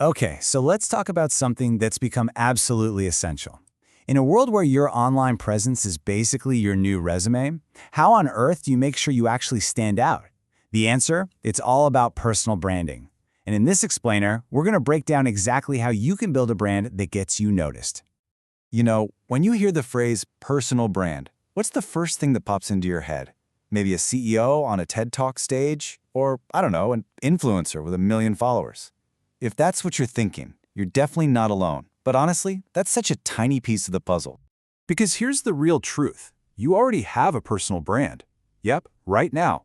Okay, so let's talk about something that's become absolutely essential. In a world where your online presence is basically your new resume, how on earth do you make sure you actually stand out? The answer? It's all about personal branding. And in this explainer, we're going to break down exactly how you can build a brand that gets you noticed. When you hear the phrase personal brand, what's the first thing that pops into your head? Maybe a CEO on a TED Talk stage? Or, I don't know, an influencer with 1 million followers? If that's what you're thinking, you're definitely not alone. But honestly, that's such a tiny piece of the puzzle. Because here's the real truth. You already have a personal brand. Yep, right now.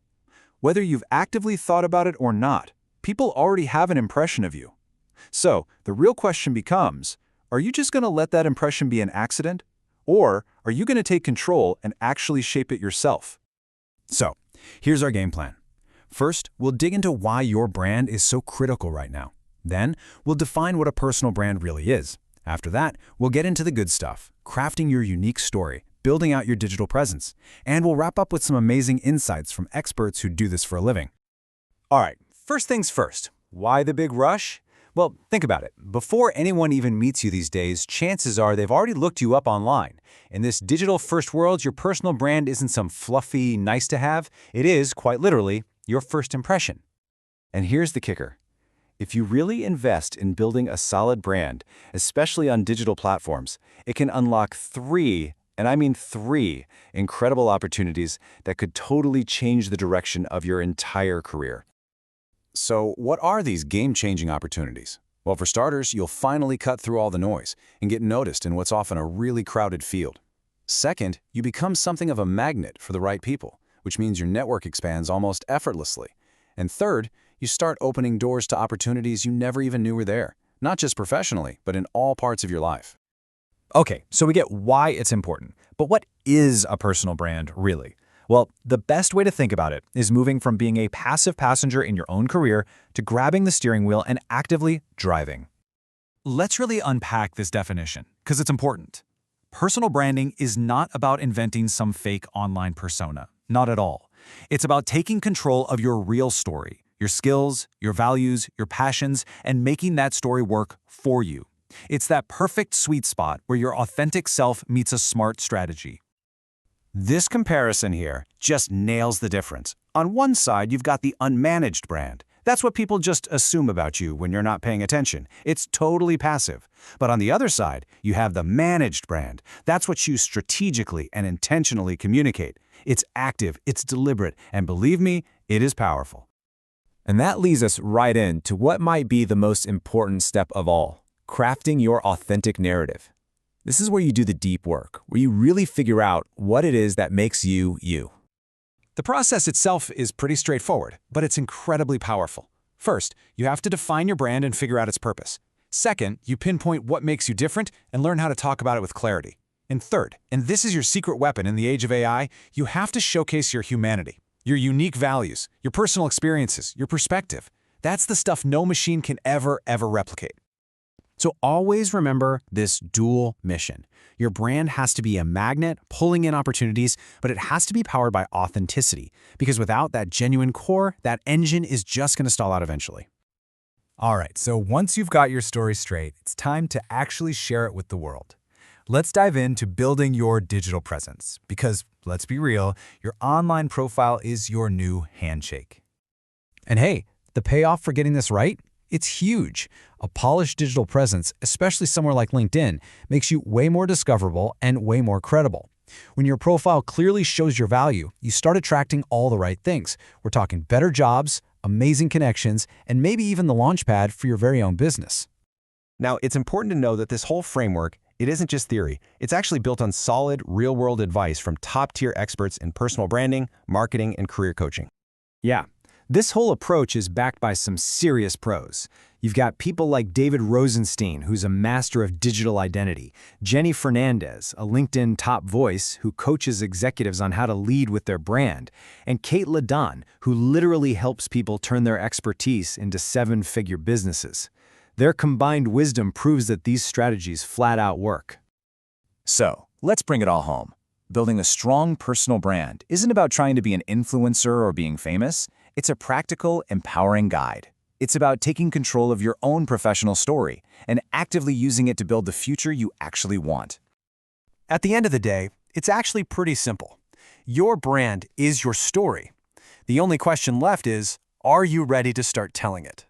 Whether you've actively thought about it or not, people already have an impression of you. So, the real question becomes, are you just going to let that impression be an accident? Or are you going to take control and actually shape it yourself? So, here's our game plan. First, we'll dig into why your brand is so critical right now. Then, we'll define what a personal brand really is. After that, we'll get into the good stuff, crafting your unique story, building out your digital presence, and we'll wrap up with some amazing insights from experts who do this for a living. All right, first things first. Why the big rush? Well, think about it. Before anyone even meets you these days, chances are they've already looked you up online. In this digital-first world, your personal brand isn't some fluffy, nice-to-have. It is, quite literally, your first impression. And here's the kicker. If you really invest in building a solid brand, especially on digital platforms, it can unlock three, and I mean three, incredible opportunities that could totally change the direction of your entire career. So, what are these game-changing opportunities? Well, for starters, you'll finally cut through all the noise and get noticed in what's often a really crowded field. Second, you become something of a magnet for the right people, which means your network expands almost effortlessly. And third, you start opening doors to opportunities you never even knew were there, not just professionally, but in all parts of your life. Okay, so we get why it's important, but what is a personal brand really? Well, the best way to think about it is moving from being a passive passenger in your own career to grabbing the steering wheel and actively driving. Let's really unpack this definition, because it's important. Personal branding is not about inventing some fake online persona. Not at all. It's about taking control of your real story, your skills, your values, your passions, and making that story work for you. It's that perfect sweet spot where your authentic self meets a smart strategy. This comparison here just nails the difference. On one side, you've got the unmanaged brand. That's what people just assume about you when you're not paying attention. It's totally passive. But on the other side, you have the managed brand. That's what you strategically and intentionally communicate. It's active, it's deliberate, and believe me, it is powerful. And that leads us right into what might be the most important step of all, crafting your authentic narrative. This is where you do the deep work, where you really figure out what it is that makes you, you. The process itself is pretty straightforward, but it's incredibly powerful. First, you have to define your brand and figure out its purpose. Second, you pinpoint what makes you different and learn how to talk about it with clarity. And third, and this is your secret weapon in the age of AI, you have to showcase your humanity, your unique values, your personal experiences, your perspective. That's the stuff no machine can ever replicate. So always remember this dual mission. Your brand has to be a magnet pulling in opportunities, but it has to be powered by authenticity, because without that genuine core, that engine is just going to stall out eventually. All right, so once you've got your story straight, it's time to actually share it with the world. Let's dive into building your digital presence, because let's be real, your online profile is your new handshake. And hey, the payoff for getting this right? It's huge. A polished digital presence, especially somewhere like LinkedIn, makes you way more discoverable and way more credible. When your profile clearly shows your value, you start attracting all the right things. We're talking better jobs, amazing connections, and maybe even the launchpad for your very own business. Now, it's important to know that this whole framework, it isn't just theory. It's actually built on solid, real-world advice from top-tier experts in personal branding, marketing, and career coaching. Yeah. This whole approach is backed by some serious pros. You've got people like David Rosenstein, who's a master of digital identity, Jenny Fernandez, a LinkedIn top voice who coaches executives on how to lead with their brand, and Kate Ladon, who literally helps people turn their expertise into seven-figure businesses. Their combined wisdom proves that these strategies flat out work. So, let's bring it all home. Building a strong personal brand isn't about trying to be an influencer or being famous. It's a practical, empowering guide. It's about taking control of your own professional story and actively using it to build the future you actually want. At the end of the day, it's actually pretty simple. Your brand is your story. The only question left is, are you ready to start telling it?